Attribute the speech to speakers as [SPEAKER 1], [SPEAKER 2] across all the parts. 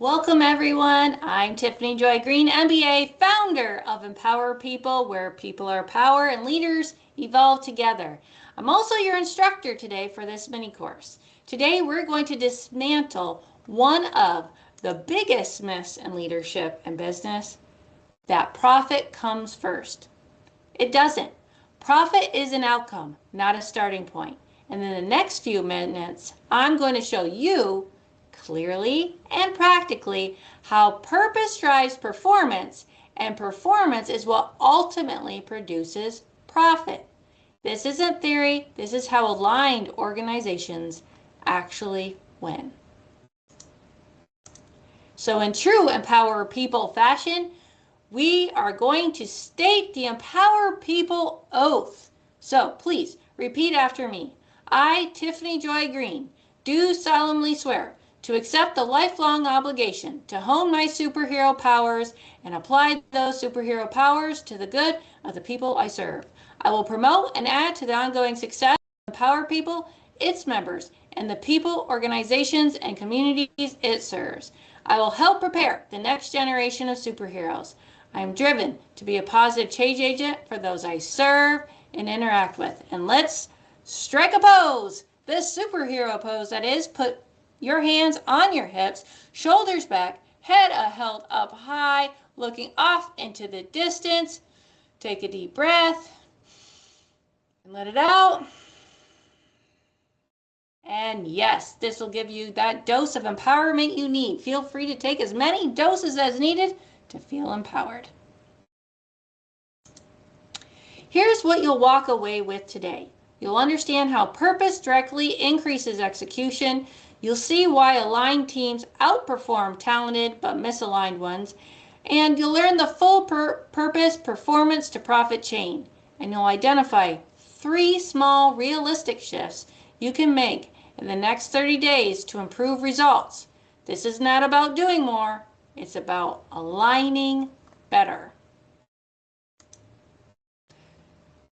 [SPEAKER 1] Welcome everyone. I'm Tiffany Joy Green, MBA, founder of Empower People, where people are power and leaders evolve together. I'm also your instructor today for this mini course. Today we're going to dismantle one of the biggest myths in leadership and business, that profit comes first. It doesn't. Profit is an outcome, not a starting point. And in the next few minutes, I'm going to show you clearly and practically how purpose drives performance, and performance is what ultimately produces profit. This isn't theory, this is how aligned organizations actually win. So in true Empower People fashion, we are going to state the Empower People oath. So please repeat after me. I, Tiffany Joy Green, do solemnly swear to accept the lifelong obligation to hone my superhero powers and apply those superhero powers to the good of the people I serve. I will promote and add to the ongoing success of Empower People, its members, and the people, organizations, and communities it serves. I will help prepare the next generation of superheroes. I am driven to be a positive change agent for those I serve and interact with. And let's strike a pose. This superhero pose, that is, put your hands on your hips, shoulders back, head held up high, looking off into the distance. Take a deep breath and let it out. And yes, this will give you that dose of empowerment you need. Feel free to take as many doses as needed to feel empowered. Here's what you'll walk away with today. You'll understand how purpose directly increases execution. You'll see why aligned teams outperform talented but misaligned ones. And you'll learn the full purpose performance to profit chain. And you'll identify 3 small realistic shifts you can make in the next 30 days to improve results. This is not about doing more. It's about aligning better.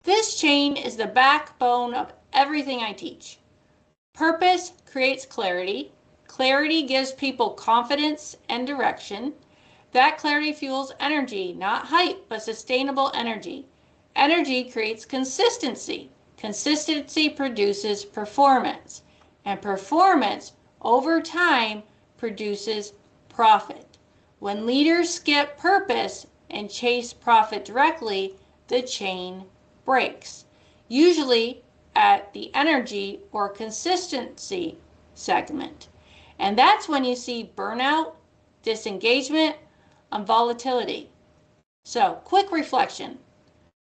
[SPEAKER 1] This chain is the backbone of everything I teach. Purpose creates clarity. Clarity gives people confidence and direction. That clarity fuels energy, not hype, but sustainable energy. Energy creates consistency. Consistency produces performance. And performance, over time, produces profit. When leaders skip purpose and chase profit directly, the chain breaks, usually at the energy or consistency segment. And that's when you see burnout, disengagement, and volatility. So, quick reflection.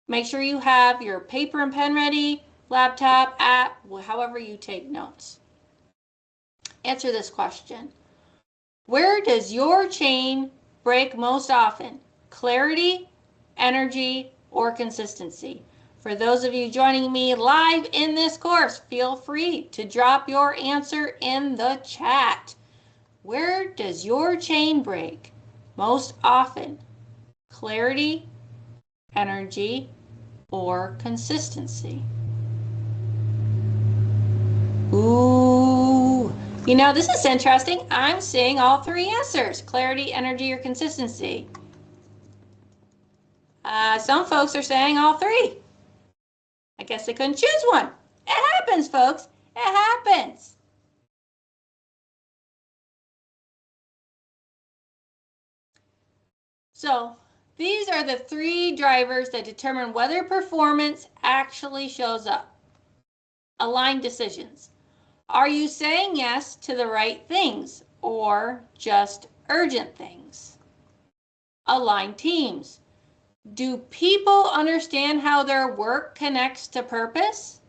[SPEAKER 1] Make sure you have your paper and pen ready, laptop, app, however you take notes. Answer this question. Where does your chain break most often? Clarity, energy, or consistency? For those of you joining me live in this course, feel free to drop your answer in the chat. Where does your chain break most often? Clarity, energy, or consistency? Ooh, you know, this is interesting. I'm seeing all 3 answers: clarity, energy, or consistency. Some folks are saying all 3. I guess they couldn't choose one. It happens, folks. It happens. So these are the 3 drivers that determine whether performance actually shows up. Aligned decisions. Are you saying yes to the right things or just urgent things? Aligned teams. Do people understand how their work connects to purpose?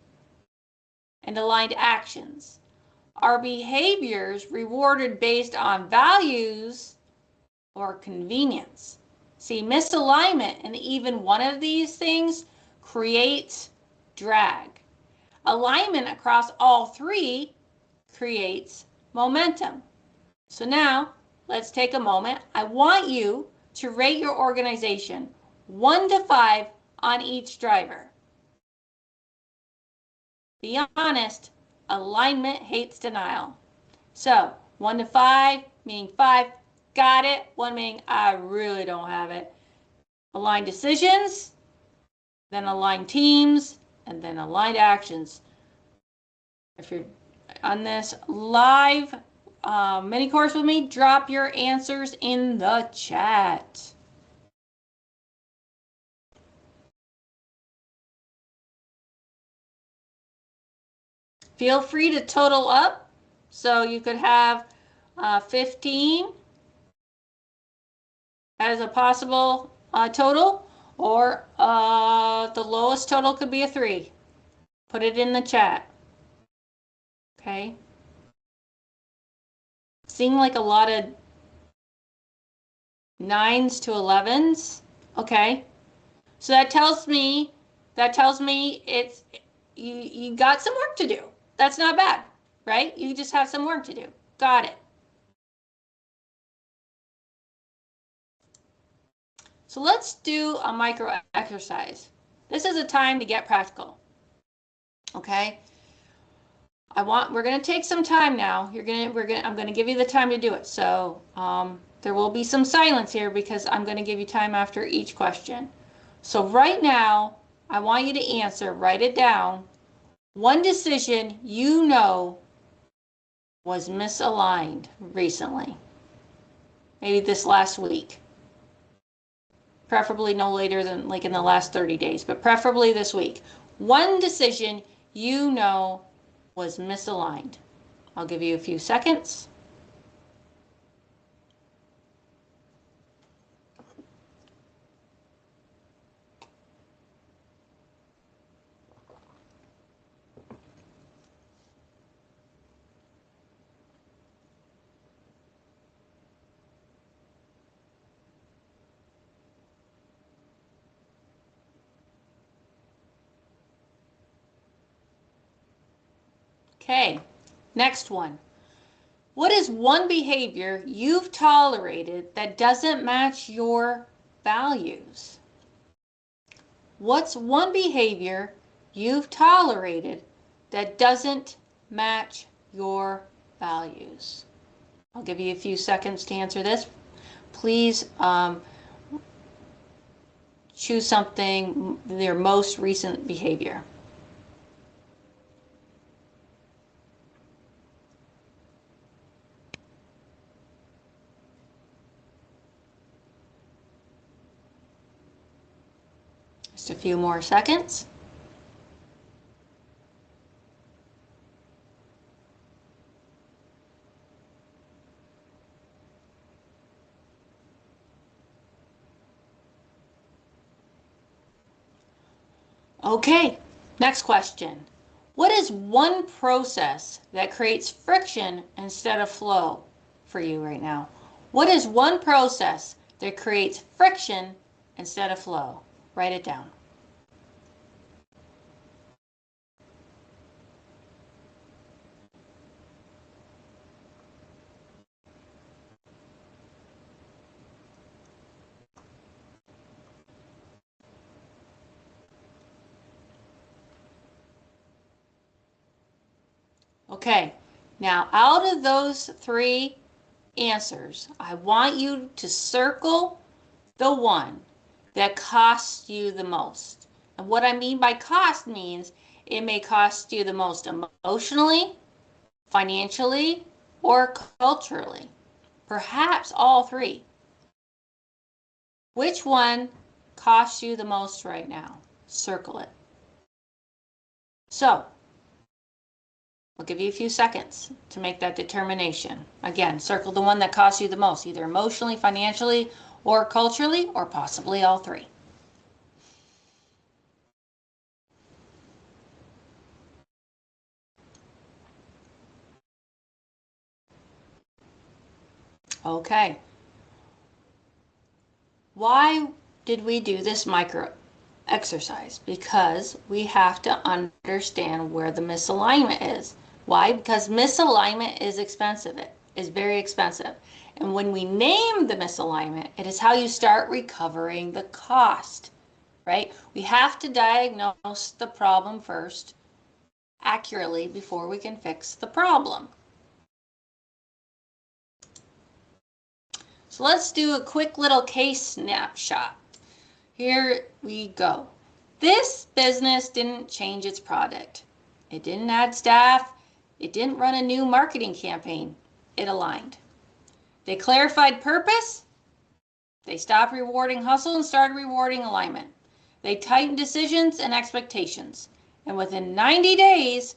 [SPEAKER 1] And aligned actions. Are behaviors rewarded based on values or convenience? See, misalignment in even one of these things creates drag. Alignment across all 3 creates momentum. So now, let's take a moment. I want you to rate your organization 1 to 5 on each driver. Be honest, alignment hates denial. So 1 to 5, meaning 5, Got it? One meaning I really don't have it. Aligned decisions, then aligned teams, and then aligned actions. If you're on this live mini course with me, drop your answers in the chat. Feel free to total up. So you could have 15 as a possible total, or the lowest total could be a 3. Put it in the chat. Okay. Seeing like a lot of 9s to 11s. Okay. So that tells me it's you got some work to do. That's not bad, right? You just have some work to do. Got it. So let's do a micro exercise. This is a time to get practical. Okay? We're going to take some time now. I'm going to give you the time to do it. So, there will be some silence here because I'm going to give you time after each question. So right now, I want you to answer, write it down. One decision you know was misaligned recently. Maybe this last week. Preferably no later than like in the last 30 days, but preferably this week. One decision you know was misaligned. I'll give you a few seconds. Okay, next one. What is one behavior you've tolerated that doesn't match your values? What's one behavior you've tolerated that doesn't match your values? I'll give you a few seconds to answer this. Please choose something, their most recent behavior. Just a few more seconds. Okay, next question. What is one process that creates friction instead of flow for you right now? What is one process that creates friction instead of flow? Write it down. Okay, now out of those 3 answers, I want you to circle the one that costs you the most. And what I mean by cost means it may cost you the most emotionally, financially, or culturally. Perhaps all 3. Which one costs you the most right now? Circle it. So, I'll give you a few seconds to make that determination. Again, circle the one that costs you the most, either emotionally, financially, or culturally, or possibly all 3. Okay. Why did we do this micro exercise? Because we have to understand where the misalignment is. Why? Because misalignment is expensive. It is very expensive. And when we name the misalignment, it is how you start recovering the cost, right? We have to diagnose the problem first accurately before we can fix the problem. So let's do a quick little case snapshot. Here we go. This business didn't change its product. It didn't add staff. It didn't run a new marketing campaign. It aligned. They clarified purpose. They stopped rewarding hustle and started rewarding alignment. They tightened decisions and expectations. And within 90 days,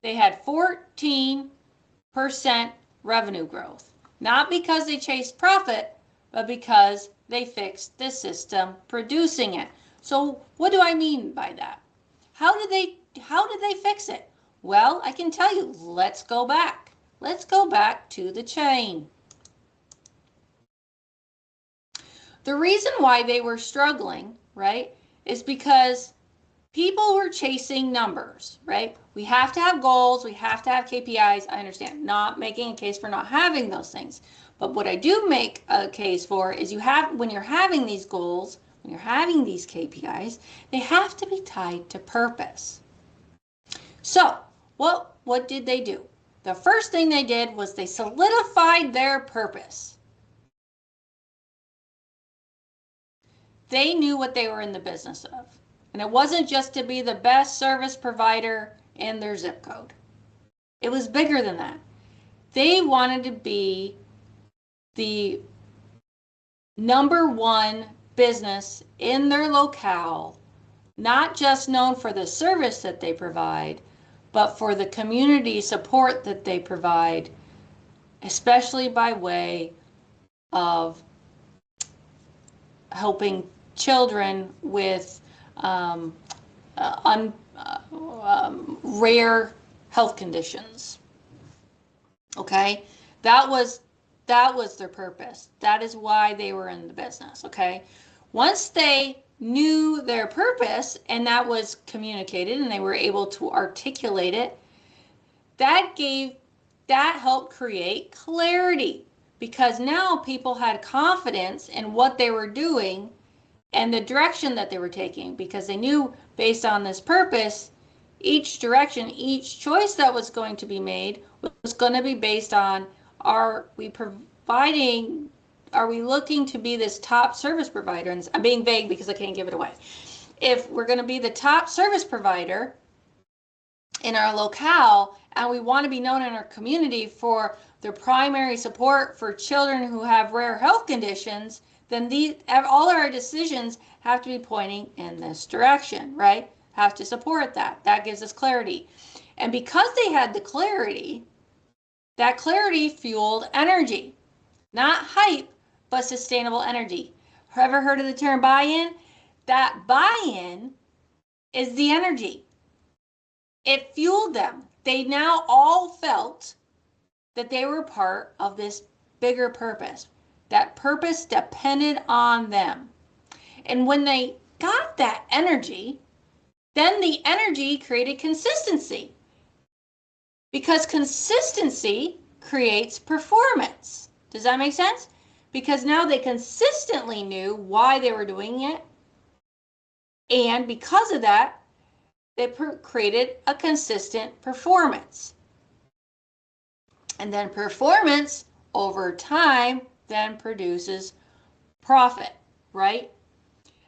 [SPEAKER 1] they had 14% revenue growth. Not because they chased profit, but because they fixed the system producing it. So what do I mean by that? How did they fix it? Well, I can tell you, let's go back. Let's go back to the chain. The reason why they were struggling, right, is because people were chasing numbers, right? We have to have goals. We have to have KPIs. I understand. Not making a case for not having those things. But what I do make a case for is when you're having these goals, when you're having these KPIs, they have to be tied to purpose. So what did they do? The first thing they did was they solidified their purpose. They knew what they were in the business of. And it wasn't just to be the best service provider in their zip code. It was bigger than that. They wanted to be the #1 business in their locale, not just known for the service that they provide, but for the community support that they provide, especially by way of helping children with rare health conditions. Okay, that was their purpose. That is why they were in the business. Okay, once they knew their purpose and that was communicated and they were able to articulate it, that helped create clarity, because now people had confidence in what they were doing and the direction that they were taking, because they knew based on this purpose, each direction, each choice that was going to be made was going to be based on, are we looking to be this top service provider? And I'm being vague because I can't give it away. If we're going to be the top service provider in our locale and we want to be known in our community for the primary support for children who have rare health conditions, then all our decisions have to be pointing in this direction, right? Have to support that. That gives us clarity. And because they had the clarity, that clarity fueled energy. Not hype, but sustainable energy. Ever heard of the term buy-in? That buy-in is the energy. It fueled them. They now all felt that they were part of this bigger purpose. That purpose depended on them. And when they got that energy, then the energy created consistency. Because consistency creates performance. Does that make sense? Because now they consistently knew why they were doing it. And because of that, they created a consistent performance. And then performance over time then produces profit, right?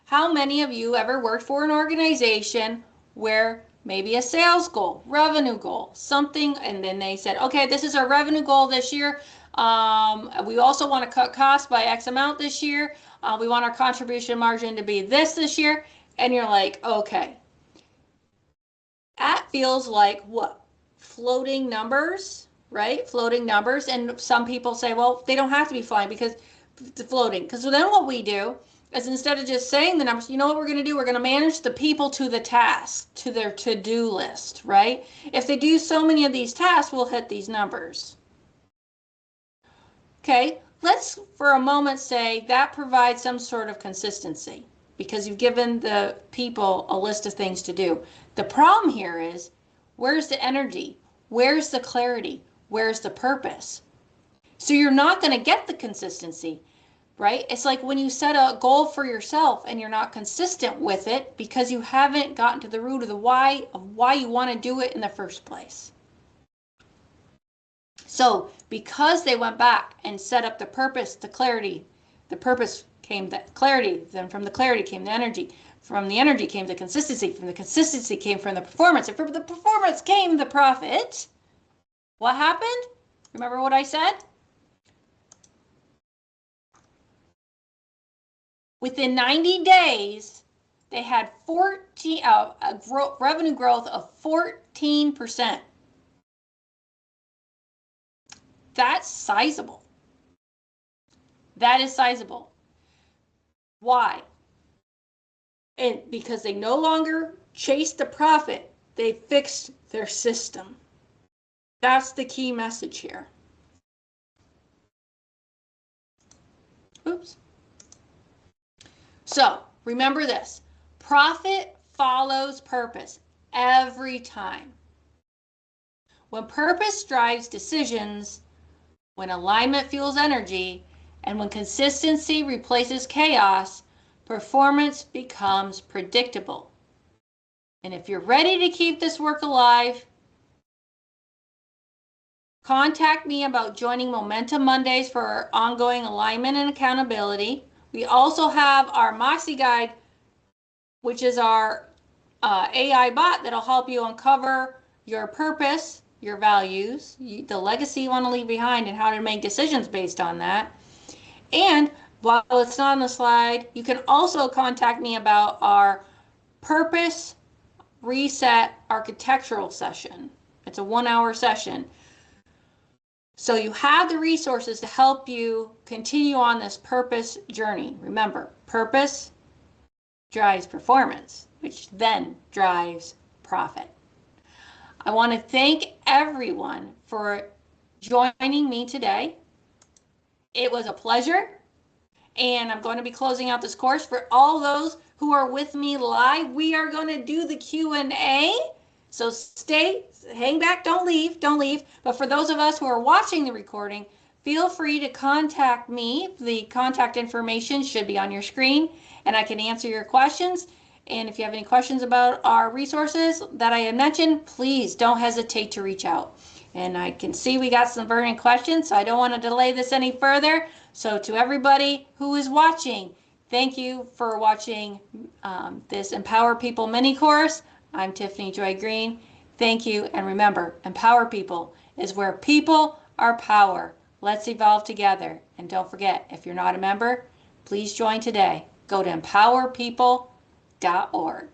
[SPEAKER 1] How many of you ever worked for an organization where maybe a sales goal, revenue goal, something, and then they said, okay, this is our revenue goal this year. We also want to cut costs by X amount this year. We want our contribution margin to be this year. And you're like, okay. That feels like what? Floating numbers, right? Floating numbers. And some people say, well, they don't have to be flying because it's floating. Because then what we do is, instead of just saying the numbers, you know what we're going to do? We're going to manage the people to the task, to their to-do list, right? If they do so many of these tasks, we'll hit these numbers. Okay, let's for a moment say that provides some sort of consistency because you've given the people a list of things to do. The problem here is, where's the energy? Where's the clarity? Where's the purpose? So you're not going to get the consistency, right? It's like when you set a goal for yourself and you're not consistent with it because you haven't gotten to the root of why you want to do it in the first place. So because they went back and set up the purpose to clarity, the purpose came the clarity, then from the clarity came the energy, from the energy came the consistency, from the consistency came from the performance, and from the performance came the profit. What happened? Remember what I said? Within 90 days, they had revenue growth of 14%. That's sizable. That is sizable. Why? And because they no longer chased the profit, they fixed their system. That's the key message here. Oops. So remember this, profit follows purpose every time. When purpose drives decisions, when alignment fuels energy, and when consistency replaces chaos, performance becomes predictable. And if you're ready to keep this work alive, contact me about joining Momentum Mondays for our ongoing alignment and accountability. We also have our Moxie Guide, which is our AI bot that'll help you uncover your purpose, your values, the legacy you want to leave behind, and how to make decisions based on that. And while it's not on the slide, you can also contact me about our Purpose Reset Architectural session. It's a 1-hour session. So you have the resources to help you continue on this purpose journey. Remember, purpose drives performance, which then drives profit. I want to thank everyone for joining me today. It was a pleasure, and I'm going to be closing out this course. For all those who are with me live, we are going to do the Q&A. So hang back, don't leave. But for those of us who are watching the recording, feel free to contact me. The contact information should be on your screen, and I can answer your questions. And if you have any questions about our resources that I had mentioned, please don't hesitate to reach out. And I can see we got some burning questions, so I don't want to delay this any further. So to everybody who is watching, thank you for watching this Empower People mini course. I'm Tiffany Joy Green. Thank you, and remember, Empower People is where people are power. Let's evolve together. And don't forget, if you're not a member, please join today. Go to empowerpeople.org.